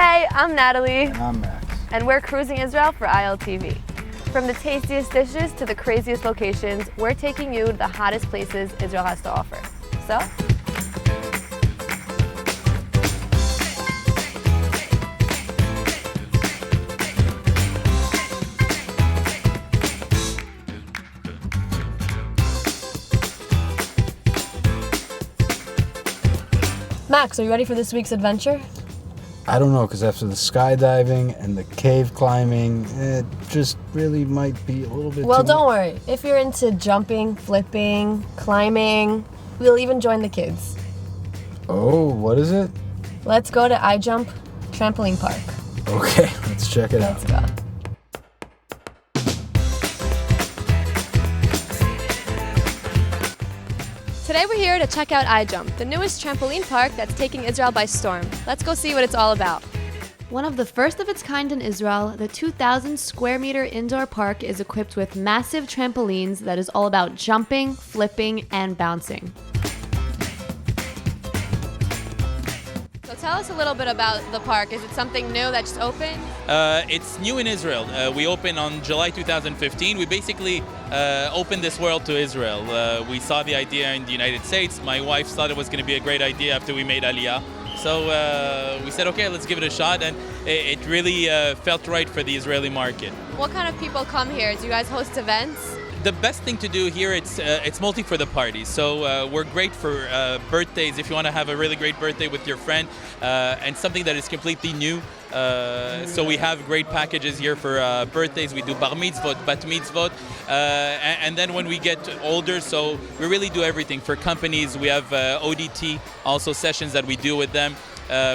Hey, I'm Natalie. And I'm Max. And we're cruising Israel for ILTV. From the tastiest dishes to the craziest locations, we're taking you to the hottest places Israel has to offer. So, Max, are you ready for this week's adventure? I don't know, because after the skydiving and the cave climbing, it just really might be a little bit Well, too don't worry. If you're into jumping, flipping, climbing, we'll even join the kids. Oh, what is it? Let's go to iJump Trampoline Park. Okay, let's check it Let's out. go. Today we're here to check out iJump, the newest trampoline park that's taking Israel by storm. Let's go see what it's all about. One of the first of its kind in Israel, the 2,000 square meter indoor park is equipped with massive trampolines that is all about jumping, flipping, and bouncing. So tell us a little bit about the park. Is it something new that just opened? It's new in Israel. We opened on July 2015. We basically opened this world to Israel. We saw the idea in the United States. My wife thought it was going to be a great idea after we made Aliyah. So we said, okay, let's give it a shot. And it really felt right for the Israeli market. What kind of people come here? Do you guys host events? The best thing to do here, it's mostly for the parties. So we're great for birthdays, if you want to have a really great birthday with your friend, and something that is completely new. So we have great packages here for birthdays. We do bar mitzvot, bat mitzvot, and then when we get older, so we really do everything. For companies, we have ODT, also sessions that we do with them.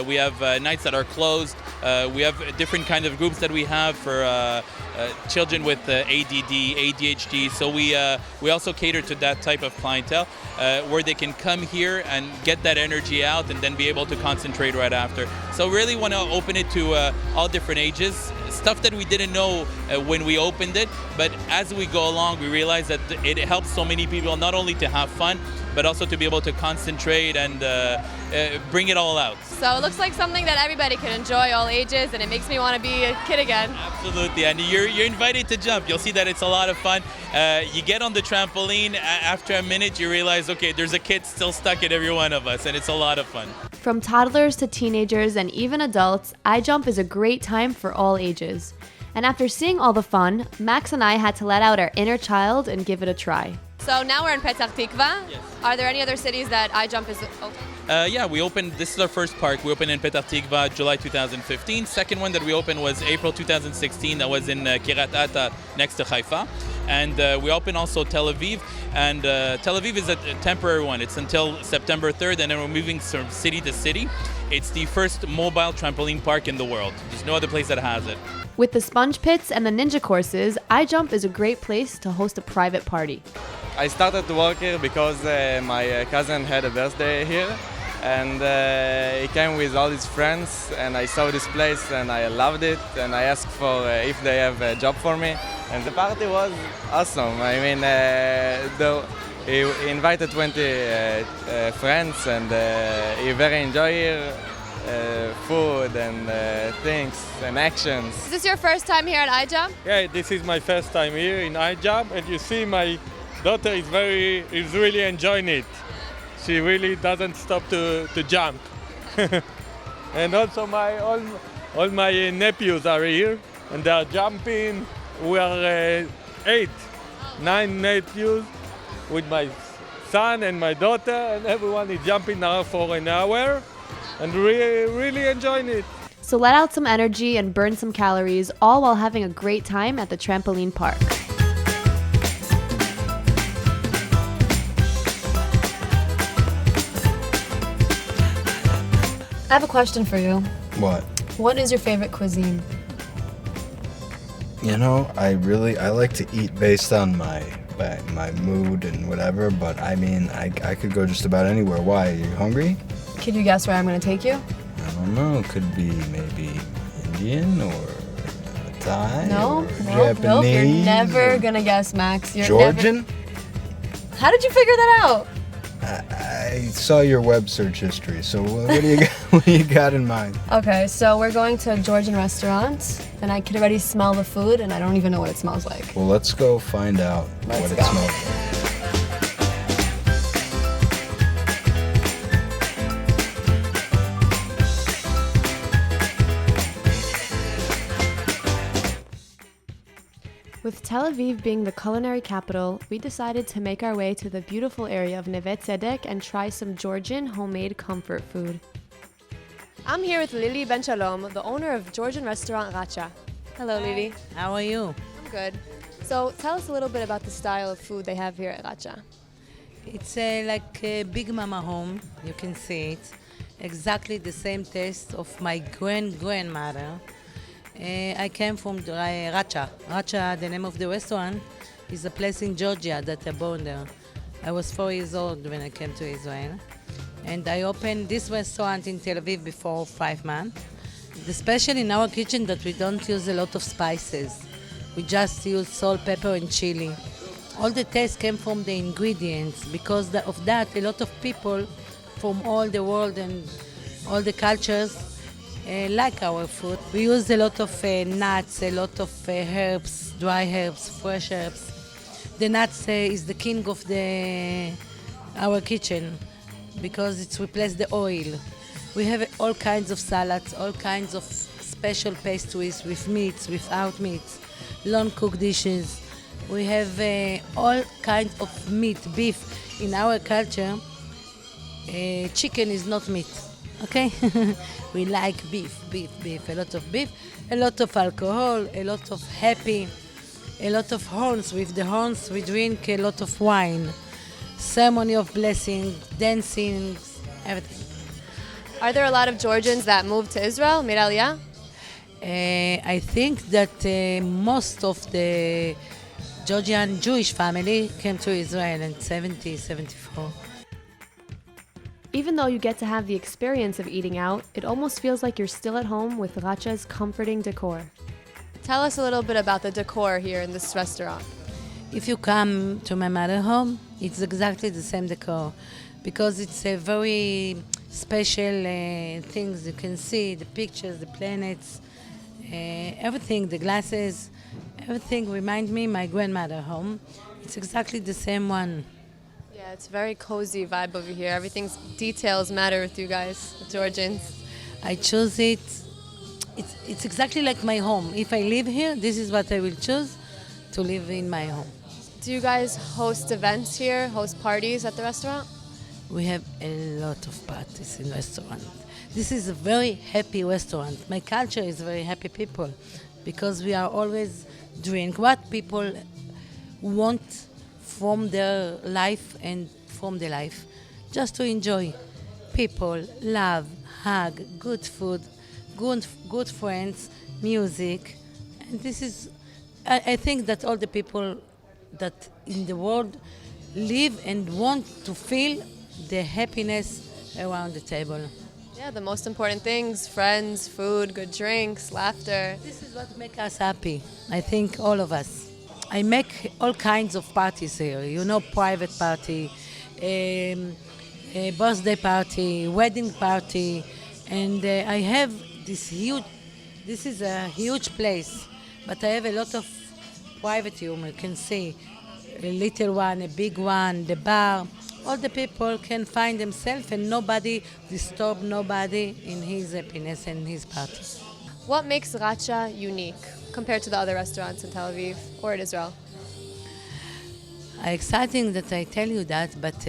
We have nights that are closed. We have different kind of groups that we have for children with ADD, ADHD. So we also cater to that type of clientele where they can come here and get that energy out and then be able to concentrate right after. So really want to open it to all different ages. Stuff that we didn't know when we opened it, but as we go along, we realize that it helps so many people not only to have fun, but also to be able to concentrate and bring it all out. So it looks like something that everybody can enjoy, all ages, and it makes me want to be a kid again. Absolutely, and you're invited to jump. You'll see that it's a lot of fun. You get on the trampoline, after a minute you realize, okay, there's a kid still stuck in every one of us, and it's a lot of fun. From toddlers to teenagers and even adults, iJump is a great time for all ages. And after seeing all the fun, Max and I had to let out our inner child and give it a try. So now we're in Petah Tikva. Yes. Are there any other cities that iJump is open? Yeah, we opened, this is our first park. We opened in Petah Tikva, July 2015. Second one that we opened was April 2016. That was in Kiryat Ata, next to Haifa. And we opened also Tel Aviv. And Tel Aviv is a temporary one. It's until September 3rd, and then we're moving from city to city. It's the first mobile trampoline park in the world. There's no other place that has it. With the sponge pits and the ninja courses, iJump is a great place to host a private party. I started to work here because my cousin had a birthday here, and he came with all his friends, and I saw this place and I loved it, and I asked for if they have a job for me, and the party was awesome. I mean, he invited 20 friends, and he very enjoy here. Food and things and actions. Is this your first time here at iJump? Yeah, this is my first time here in iJump, and you see my daughter is really enjoying it. She really doesn't stop to jump. And also all my nephews are here, and they are jumping. We are 9 nephews with my son and my daughter, and everyone is jumping now for an hour. And really enjoying it. So let out some energy and burn some calories, all while having a great time at the trampoline park. I have a question for you. What? What is your favorite cuisine? You know, I like to eat based on my mood and whatever, but I mean, I could go just about anywhere. Why? Are you hungry? Could you guess where I'm going to take you? I don't know. Could be maybe Indian or Thai No, or nope, Japanese. you're never or going to guess, Max. You're Georgian? How did you figure that out? I I saw your web search history, so what do you got, what do you got in mind? Okay, so we're going to a Georgian restaurant, and I can already smell the food, and I don't even know what it smells like. Well, let's go find out what it smells like. With Tel Aviv being the culinary capital, we decided to make our way to the beautiful area of Neve Tzedek and try some Georgian homemade comfort food. I'm here with Lili Ben Shalom, the owner of Georgian restaurant Racha. Hello, Lili. How are you? I'm good. So tell us a little bit about the style of food they have here at Racha. It's like a big mama home. You can see it. Exactly the same taste of my grandmother. I came from Racha. Racha, the name of the restaurant, is a place in Georgia that I born there. I was 4 years old when I came to Israel. And I opened this restaurant in Tel Aviv before 5 months. The special in our kitchen that we don't use a lot of spices. We just use salt, pepper, and chili. All the taste came from the ingredients. Because of that, a lot of people from all the world and all the cultures like our food. We use a lot of nuts, a lot of herbs, dry herbs, fresh herbs. The nuts is the king of our kitchen because it's replaced the oil. We have all kinds of salads, all kinds of special pastries with meats, without meats, long-cooked dishes. We have all kinds of meat, beef. In our culture, chicken is not meat. Okay, we like beef, a lot of beef, a lot of alcohol, a lot of happy, a lot of horns. With the horns, we drink a lot of wine, ceremony of blessing, dancing, everything. Are there a lot of Georgians that moved to Israel, Mir Aliyah? I think that most of the Georgian Jewish family came to Israel in 70, 74. Even though you get to have the experience of eating out, it almost feels like you're still at home with Racha's comforting decor. Tell us a little bit about the decor here in this restaurant. If you come to my mother home, it's exactly the same decor because it's a very special things you can see, the pictures, the planets, everything, the glasses, everything remind me my grandmother home. It's exactly the same one. Yeah, it's a very cozy vibe over here. Everything's details matter with you guys, the Georgians. I choose it. It's exactly like my home. If I live here, this is what I will choose to live in my home. Do you guys host events here, host parties at the restaurant? We have a lot of parties in restaurant. This is a very happy restaurant. My culture is very happy people because we are always doing what people want from their life and from the life, just to enjoy. People, love, hug, good food, good friends, music. And this is, I think that all the people that in the world live and want to feel the happiness around the table. Yeah, the most important things, friends, food, good drinks, laughter. This is what makes us happy, I think all of us. I make all kinds of parties here, private party, a birthday party, wedding party, and I have this is a huge place, but I have a lot of private room, you can see, a little one, a big one, the bar. All the people can find themselves and nobody disturb nobody in his happiness and his party. What makes Racha unique compared to the other restaurants in Tel Aviv or in Israel? Exciting that I tell you that, but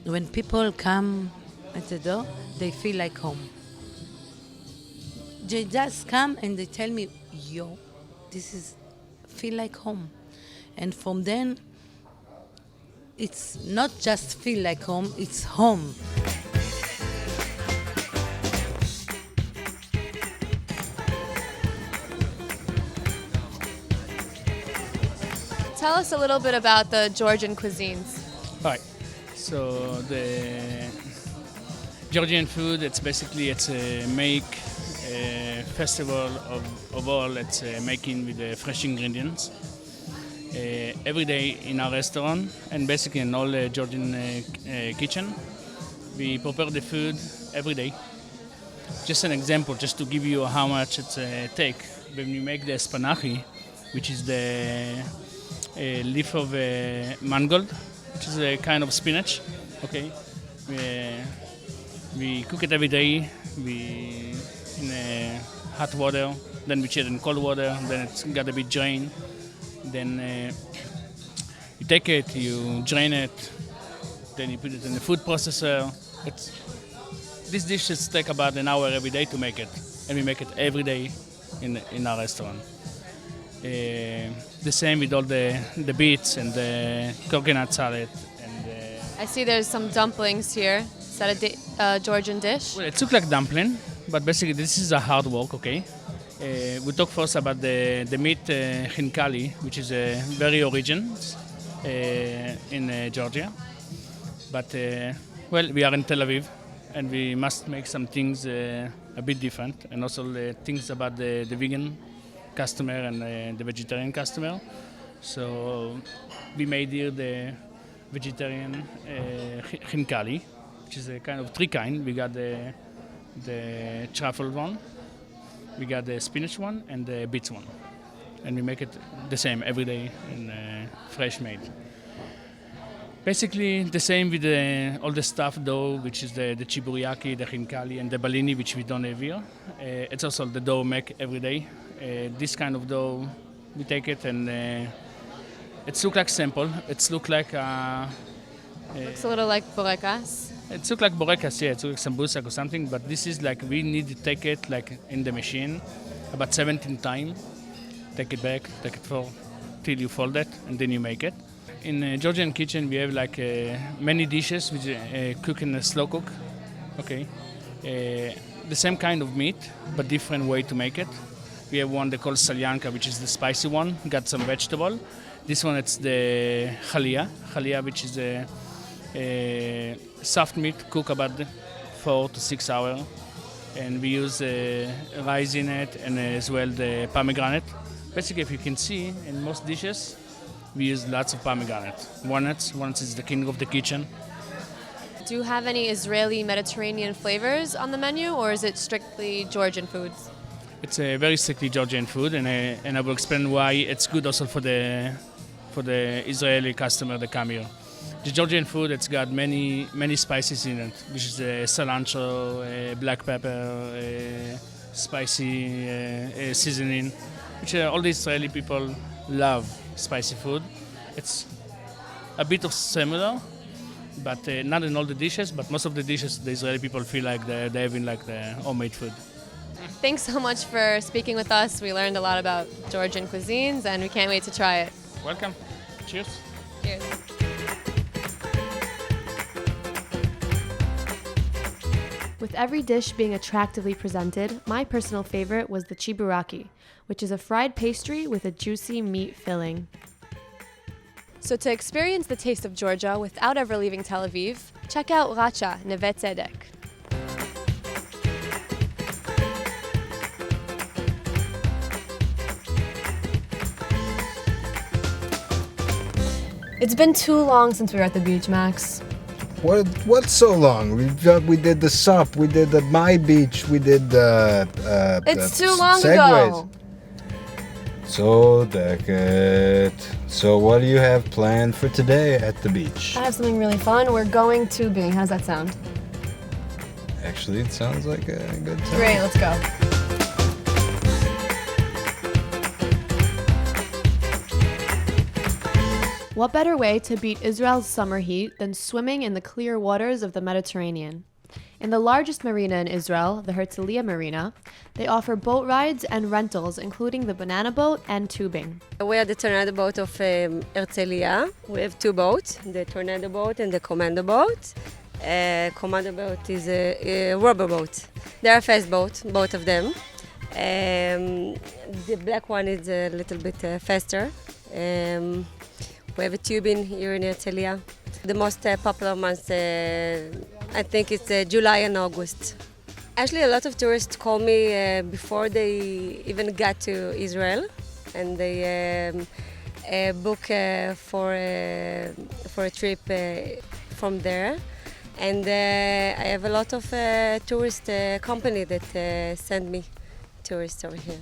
when people come at the door, they feel like home. They just come and they tell me, yo, this is feel like home. And from then, it's not just feel like home, it's home. Tell us a little bit about the Georgian cuisines. All right. So the Georgian food, it's a festival of all. It's making with the fresh ingredients. Every day in our restaurant and basically in all Georgian kitchen, We prepare the food every day. Just an example, just to give you how much it take. When you make the spanachi, which is the leaf of mangold, which is a kind of spinach. Okay, we cook it every day. We in hot water, then we check it in cold water. Then it's got to be drained. Then you take it, you drain it, then you put it in the food processor. These dishes take about an hour every day to make it, and we make it every day in our restaurant. The same with all the beets and the coconut salad. I see there's some dumplings here. Is that a Georgian dish? Well, it looks like dumpling, but basically this is a hard work, okay? We talk first about the meat chinkali, which is very origin in Georgia. But, well, we are in Tel Aviv, and we must make some things a bit different, and also things about the vegan customer and the vegetarian customer. So we made here the vegetarian chinkali, which is a kind of three kind. We got the truffle one, we got the spinach one, and the beets one. And we make it the same every day in fresh made. Basically the same with all the stuffed dough, which is the chiburiaki, the chinkali, and the balini, which we don't have here. It's also the dough make every day. This kind of dough, we take it and it looks like simple. It looks like Looks a little like borekas. it looks like borekas, yeah. It looks like sambusak or something. But this is like we need to take it like in the machine about 17 times. Take it back, take it forth till you fold it, and then you make it. In Georgian kitchen, we have like many dishes which cook in a slow cook. Okay, the same kind of meat, but different way to make it. We have one they call salyanka, which is the spicy one. Got some vegetable. This one it's the chalia, which is a soft meat, cook about 4 to 6 hours, and we use rice in it and as well the pomegranate. Basically, if you can see in most dishes, we use lots of pomegranate. Walnuts is the king of the kitchen. Do you have any Israeli Mediterranean flavors on the menu, or is it strictly Georgian foods? It's a very strictly Georgian food, and I will explain why it's good also for the Israeli customer that come here. The Georgian food, it's got many spices in it, which is cilantro, black pepper, spicy seasoning, which all the Israeli people love spicy food. It's a bit of similar, but not in all the dishes, but most of the dishes the Israeli people feel like they're having like the homemade food. Thanks so much for speaking with us. We learned a lot about Georgian cuisines, and we can't wait to try it. Welcome. Cheers. Cheers. With every dish being attractively presented, my personal favorite was the chiburaki, which is a fried pastry with a juicy meat filling. So to experience the taste of Georgia without ever leaving Tel Aviv, check out Racha, Neve Tzedek. It's been too long since we were at the beach, Max. What's so long? We did the Sept, we did the My Beach, we did the It's the too long segways. ago. So decade. So what do you have planned for today at the beach? I have something really fun. We're going tubing. How does that sound? Actually, it sounds like a good time. Great, let's go. What better way to beat Israel's summer heat than swimming in the clear waters of the Mediterranean? In the largest marina in Israel, the Herzliya Marina, they offer boat rides and rentals, including the banana boat and tubing. We are the tornado boat of Herzliya. We have two boats, the tornado boat and the commando boat. Commando boat is a rubber boat. They are fast boat, both of them. The black one is a little bit faster. We have a tubing here in Herzliya. The most popular months, I think it's July and August. Actually, a lot of tourists call me before they even got to Israel, and they book for a trip from there. And I have a lot of tourist company that send me tourists over here.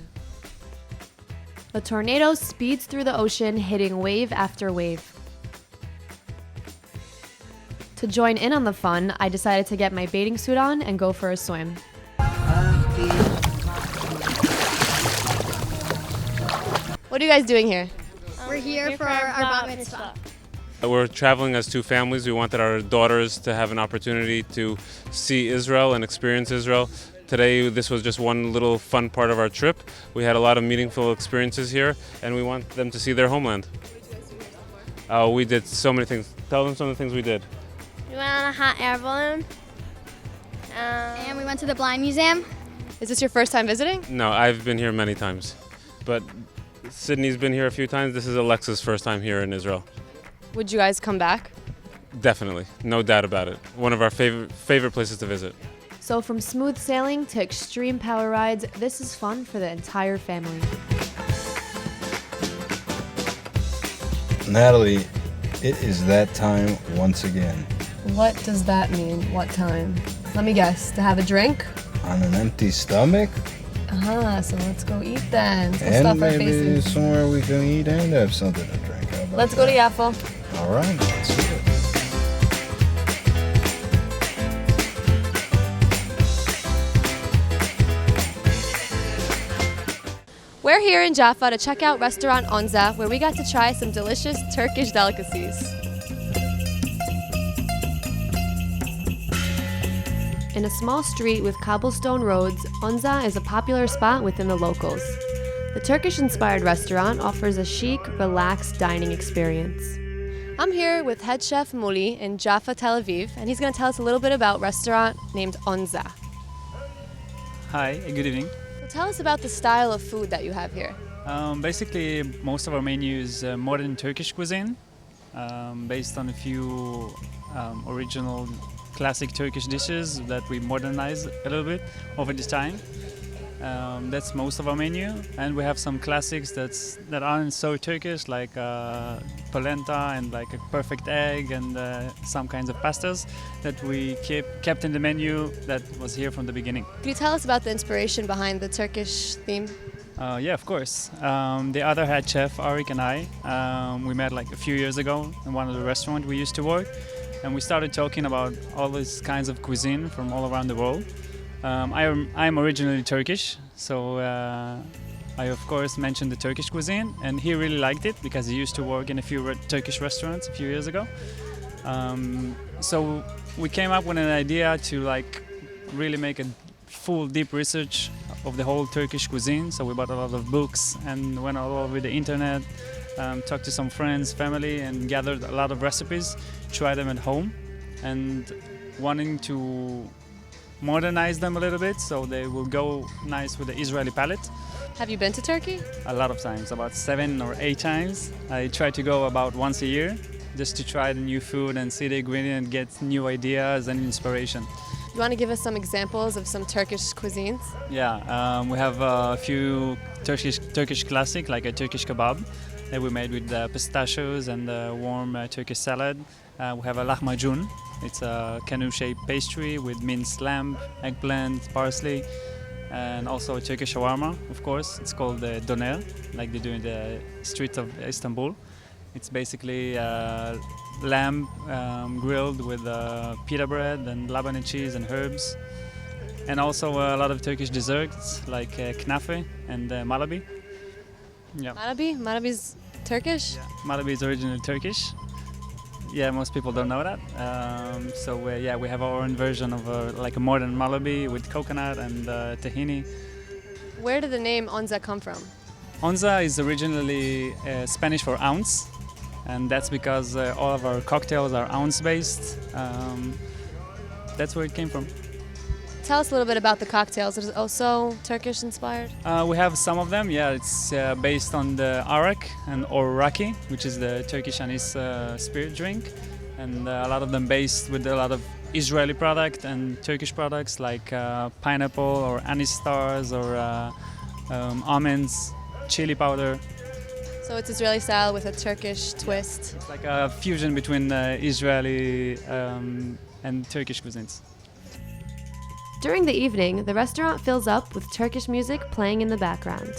The tornado speeds through the ocean, hitting wave after wave. To join in on the fun, I decided to get my bathing suit on and go for a swim. What are you guys doing here? We're here for our bat mitzvah. We're traveling as two families. We wanted our daughters to have an opportunity to see Israel and experience Israel. Today, this was just one little fun part of our trip. We had a lot of meaningful experiences here, and we want them to see their homeland. We did so many things. Tell them some of the things we did. We went on a hot air balloon. And we went to the Blind Museum. Is this your first time visiting? No, I've been here many times, but Sydney's been here a few times. This is Alexa's first time here in Israel. Would you guys come back? Definitely, no doubt about it. One of our favorite places to visit. So from smooth sailing to extreme power rides, this is fun for the entire family. Natalie, it is that time once again. What does that mean? What time? Let me guess. To have a drink? On an empty stomach? So let's go eat then. Let's go And stuff our maybe faces. somewhere we can eat and have something to drink. How about Let's go to that? Jaffa. All right, let's do it. We're here in Jaffa to check out restaurant Onza, where we got to try some delicious Turkish delicacies. In a small street with cobblestone roads, Onza is a popular spot within the locals. The Turkish-inspired restaurant offers a chic, relaxed dining experience. I'm here with head chef Muli in Jaffa, Tel Aviv, and he's going to tell us a little bit about a restaurant named Onza. Hi, good evening. Tell us about the style of food that you have here. Basically, most of our menu is modern Turkish cuisine, based on a few original classic Turkish dishes that we modernize a little bit over the time. That's most of our menu, and we have some classics that aren't so Turkish, like polenta and like a perfect egg and some kinds of pastas that we kept in the menu that was here from the beginning. Can you tell us about the inspiration behind the Turkish theme? Yeah, of course. The other head chef, Arik, and I, we met like a few years ago in one of the restaurants we used to work, and we started talking about all these kinds of cuisine from all around the world. I'm originally Turkish, so I of course mentioned the Turkish cuisine, and he really liked it because he used to work in a few Turkish restaurants a few years ago. So we came up with an idea to like really make a full deep research of the whole Turkish cuisine. So we bought a lot of books and went all over the internet, talked to some friends, family, and gathered a lot of recipes, tried them at home, and wanting to modernize them a little bit so they will go nice with the Israeli palate. Have you been to Turkey? A lot of times, about 7 or 8 times. I try to go about once a year just to try the new food and see the ingredient, get new ideas and inspiration. You want to give us some examples of some Turkish cuisines? Yeah, we have a few Turkish classic, like a Turkish kebab that we made with pistachios and warm Turkish salad. We have a lahmacun. It's a canoe-shaped pastry with minced lamb, eggplant, parsley, and also a Turkish shawarma, of course. It's called doner, like they do in the streets of Istanbul. It's basically lamb grilled with pita bread and Lebanese cheese and herbs. And also a lot of Turkish desserts like knafe and malabi. Yeah. Malabi? Malabi's Turkish? Yeah. Malabi is originally Turkish. Yeah, most people don't know that. Yeah, we have our own version of like a modern malabi with coconut and tahini. Where did the name Onza come from? Onza is originally Spanish for ounce, and that's because all of our cocktails are ounce-based. That's where it came from. Tell us a little bit about the cocktails. Is it also Turkish inspired? We have some of them, yeah. It's based on the arak or raki, which is the Turkish anise spirit drink. And a lot of them based with a lot of Israeli product and Turkish products like pineapple or anise stars or almonds, chili powder. So it's Israeli style with a Turkish twist. It's like a fusion between Israeli and Turkish cuisines. During the evening, the restaurant fills up with Turkish music playing in the background.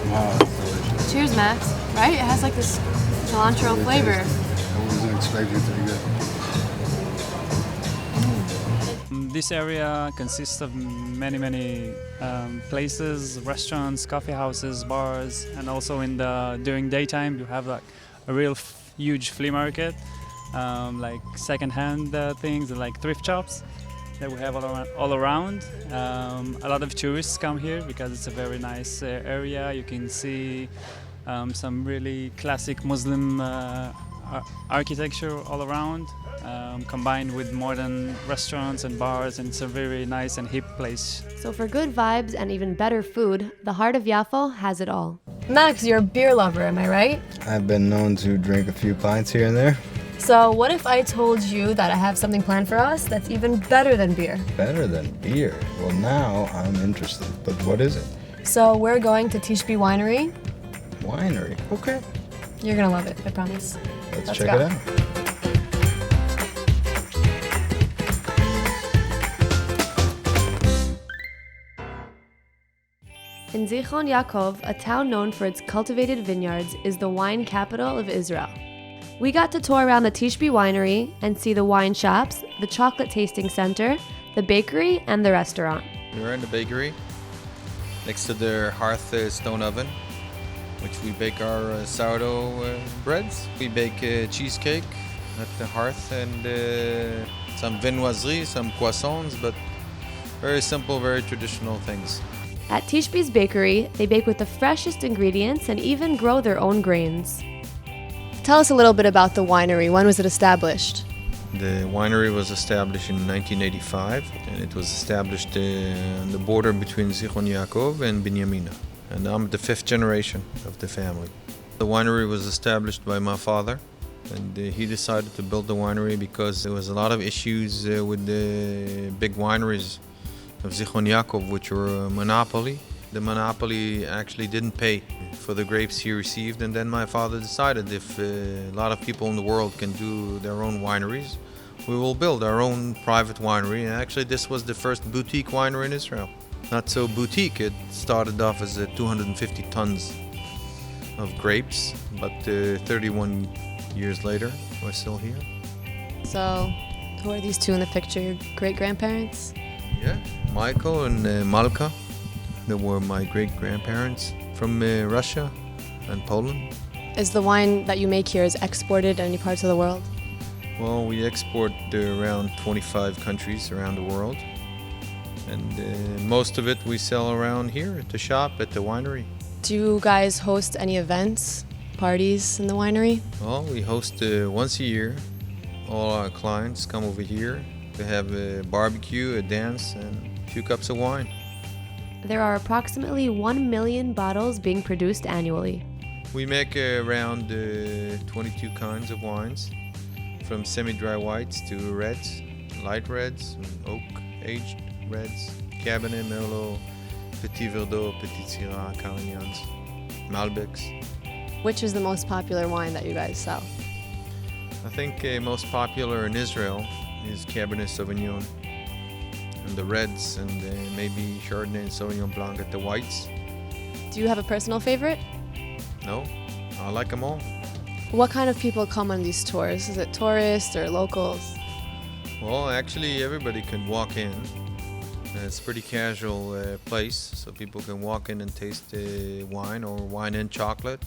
Wow, that's delicious. Cheers, Max. Right? It has like this cilantro Really flavor. tasty. I wasn't expecting it to be good. This area consists of many places, restaurants, coffee houses, bars, and also during daytime you have like a real huge flea market, like second-hand things, like thrift shops that we have all around. A lot of tourists come here because it's a very nice area. You can see some really classic Muslim architecture all around, combined with modern restaurants and bars, and it's a very nice and hip place. So for good vibes and even better food, the heart of Jaffa has it all. Max, you're a beer lover, am I right? I've been known to drink a few pints here and there. So what if I told you that I have something planned for us that's even better than beer? Better than beer? Well, now I'm interested. But what is it? So we're going to Tishbe Winery. Winery? Okay. You're gonna love it, I promise. Let's check it out. In Zichron Yaakov, a town known for its cultivated vineyards, is the wine capital of Israel. We got to tour around the Tishbe Winery and see the wine shops, the chocolate tasting center, the bakery, and the restaurant. We're in the bakery next to the hearth stone oven, which we bake our sourdough breads. We bake cheesecake at the hearth and some viennoiserie, some croissants, but very simple, very traditional things. At Tishbe's bakery, they bake with the freshest ingredients and even grow their own grains. Tell us a little bit about the winery. When was it established? The winery was established in 1985, and it was established on the border between Zichron Yaakov and Binyamina. And I'm the fifth generation of the family. The winery was established by my father, and he decided to build the winery because there was a lot of issues with the big wineries of Zichron Yaakov, which were a monopoly. The monopoly actually didn't pay for the grapes he received, and then my father decided if a lot of people in the world can do their own wineries, we will build our own private winery. And actually this was the first boutique winery in Israel. Not so boutique, it started off as 250 tons of grapes, but 31 years later we're still here. So, who are these two in the picture? Your great-grandparents? Yeah, Michael and Malka. They were my great-grandparents from Russia and Poland. Is the wine that you make here is exported to any parts of the world? Well, we export to around 25 countries around the world. And most of it we sell around here at the shop, at the winery. Do you guys host any events, parties in the winery? Well, we host once a year. All our clients come over here to have a barbecue, a dance, and a few cups of wine. There are approximately 1 million bottles being produced annually. We make around 22 kinds of wines, from semi-dry whites to reds, light reds, oak-aged reds, Cabernet, Merlot, Petit Verdot, Petit Syrah, Carignans, Malbecs. Which is the most popular wine that you guys sell? I think most popular in Israel is Cabernet Sauvignon, and the reds, and maybe Chardonnay and Sauvignon Blanc at the whites. Do you have a personal favorite? No, I like them all. What kind of people come on these tours? Is it tourists or locals? Well, actually everybody can walk in. It's a pretty casual place, so people can walk in and taste wine or wine and chocolate.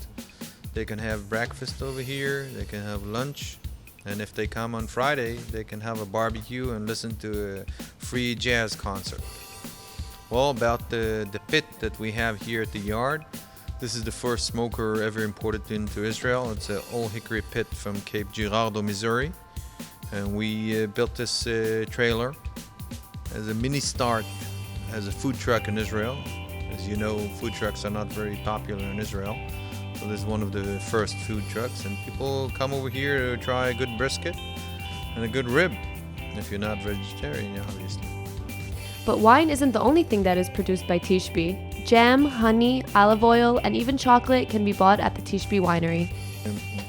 They can have breakfast over here, they can have lunch, and if they come on Friday, they can have a barbecue and listen to a free jazz concert. Well, about the pit that we have here at the yard, this is the first smoker ever imported into Israel. It's an old hickory pit from Cape Girardeau, Missouri. And we built this trailer as a mini start as a food truck in Israel. As you know, food trucks are not very popular in Israel. So this is one of the first food trucks, and people come over here to try a good brisket and a good rib, if you're not vegetarian, obviously. But wine isn't the only thing that is produced by Tishbe. Jam, honey, olive oil, and even chocolate can be bought at the Tishbe Winery.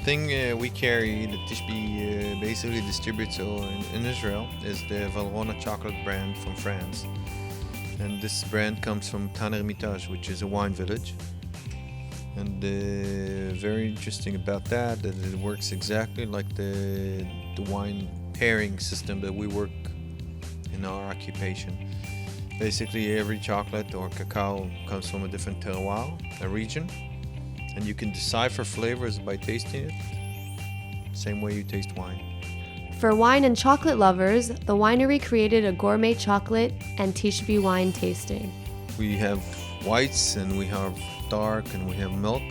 thing we carry that Tishby basically distributes in Israel is the Valrhona chocolate brand from France. And this brand comes from Tan Hermitage, which is a wine village. And very interesting about that it works exactly like the wine pairing system that we work in our occupation. Basically, every chocolate or cacao comes from a different terroir, a region, and you can decipher flavors by tasting it, same way you taste wine. For wine and chocolate lovers, the winery created a gourmet chocolate and Tishby wine tasting. We have whites and we have dark and we have milk,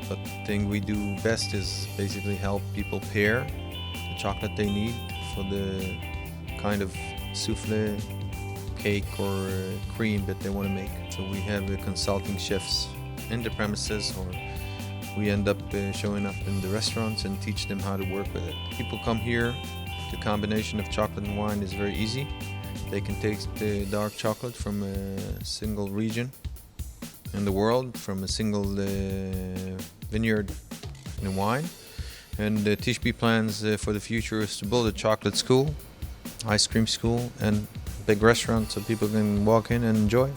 but the thing we do best is basically help people pair the chocolate they need for the kind of souffle, cake or cream that they want to make. So we have consulting chefs in the premises, or we end up showing up in the restaurants and teach them how to work with it. People come here, the combination of chocolate and wine is very easy. They can taste the dark chocolate from a single region in the world, from a single vineyard in wine. And Tishby plans for the future is to build a chocolate school, ice cream school, and big restaurant so people can walk in and enjoy.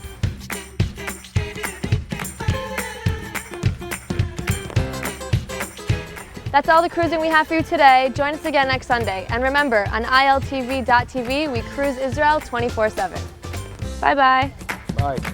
That's all the cruising we have for you today. Join us again next Sunday. And remember, on iltv.tv, we cruise Israel 24/7. Bye-bye. Bye.